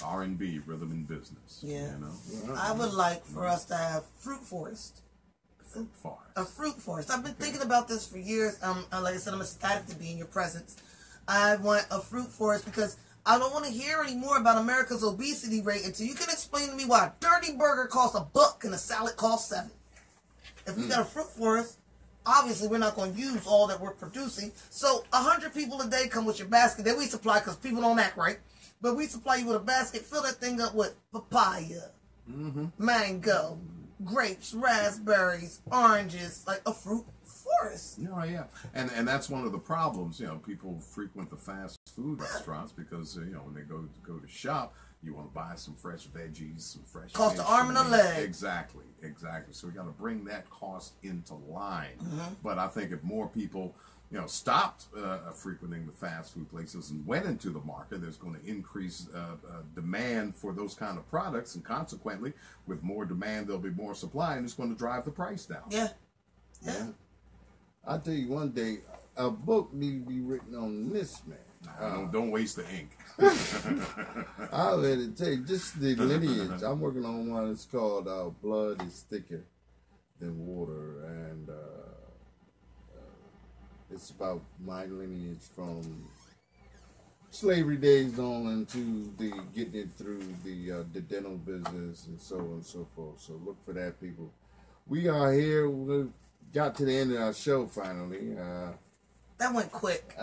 R&B, rhythm and business. Yeah. You know, I would like for us to have fruit forest. fruit forest. A fruit forest. I've been thinking about this for years. Like I said, I'm ecstatic to be in your presence. I want a fruit forest because I don't want to hear any more about America's obesity rate until you can explain to me why a dirty burger costs $1 and a salad costs $7. If we got a fruit forest, obviously we're not going to use all that we're producing. So 100 people a day come with your basket that we supply because people don't act right. But we supply you with a basket, fill that thing up with papaya, mango, grapes, raspberries, oranges, like a fruit forest. No, yeah, and that's one of the problems. You know, people frequent the fast food restaurants because you know when they go to shop, you want to buy some fresh veggies, some fresh. Cost an fish, arm and a leg. Exactly. So we got to bring that cost into line. But I think if more people, you know, stopped frequenting the fast food places and went into the market, there's going to increase demand for those kind of products, and consequently, with more demand, there'll be more supply, and it's going to drive the price down. Yeah. I'll tell you one day, a book need to be written on this man. Don't waste the ink. I'll let it tell you, just the lineage. I'm working on one that's called Blood is Thicker Than Water, and it's about my lineage from slavery days on into the getting it through the dental business and so on and so forth. So look for that, people. We are here. We got to the end of our show finally. That went quick.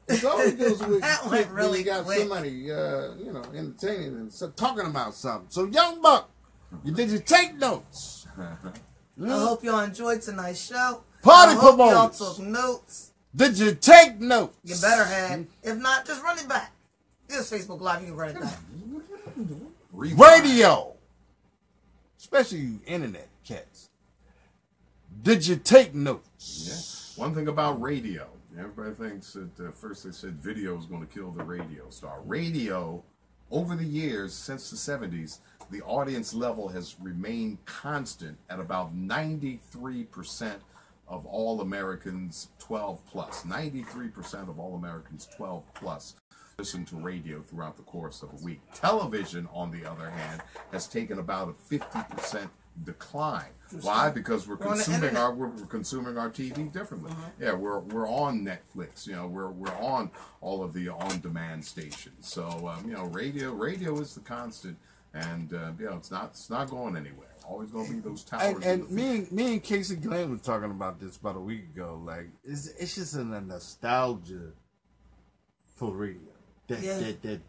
It always goes with That went when really you got quick. somebody, entertaining and talking about something. So, Young Buck, did you take notes? I hope y'all enjoyed tonight's show. Party I hope y'all promoters. took notes. Did you take notes? You better have. If not, just run it back. It's Facebook Live. You can run it back. Radio, especially you internet cats. Did you take notes? Yeah. One thing about radio, everybody thinks that first they said video is going to kill the radio star. Radio, over the years, since the 70s, the audience level has remained constant at about 93% of all Americans 12 plus. 93% of all Americans 12 plus listen to radio throughout the course of a week. Television, on the other hand, has taken about a 50% decline. Why? Because we're consuming our TV differently. Yeah, we're on Netflix. You know, we're on all of the on-demand stations. So you know, radio is the constant, and you know, it's not going anywhere. Always going to be those towers. And me and Casey Glenn were talking about this about a week ago. Like, it's just a nostalgia for radio. That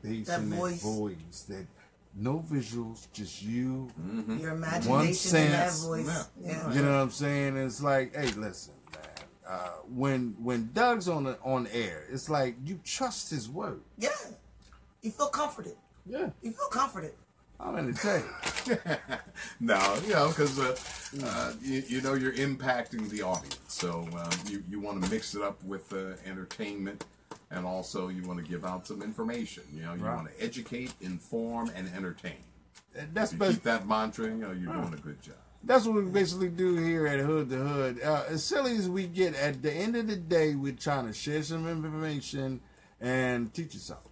bass and that voice. That no visuals, just you. Your imagination one sense, and that voice. Yeah. You know what I'm saying? It's like, hey, listen, man. When Doug's on air, it's like you trust his word. Yeah. You feel comforted. Yeah. You feel comforted. I'm gonna tell you. No, you know, because you know you're impacting the audience, so you want to mix it up with entertainment, and also you want to give out some information. You know, you want to educate, inform, and entertain. That's keep that mantra. You know, you're doing a good job. That's what we basically do here at Hood to Hood. As silly as we get, at the end of the day, we're trying to share some information and teach you something.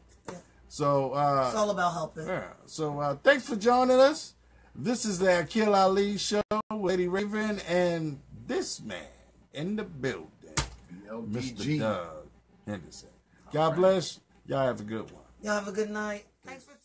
So it's all about helping. Yeah. So thanks for joining us. This is the Aquil Ali show with Lady Raven and this man in the building, Mr. Doug Henderson. God bless. Y'all have a good one. Y'all have a good night. Thanks for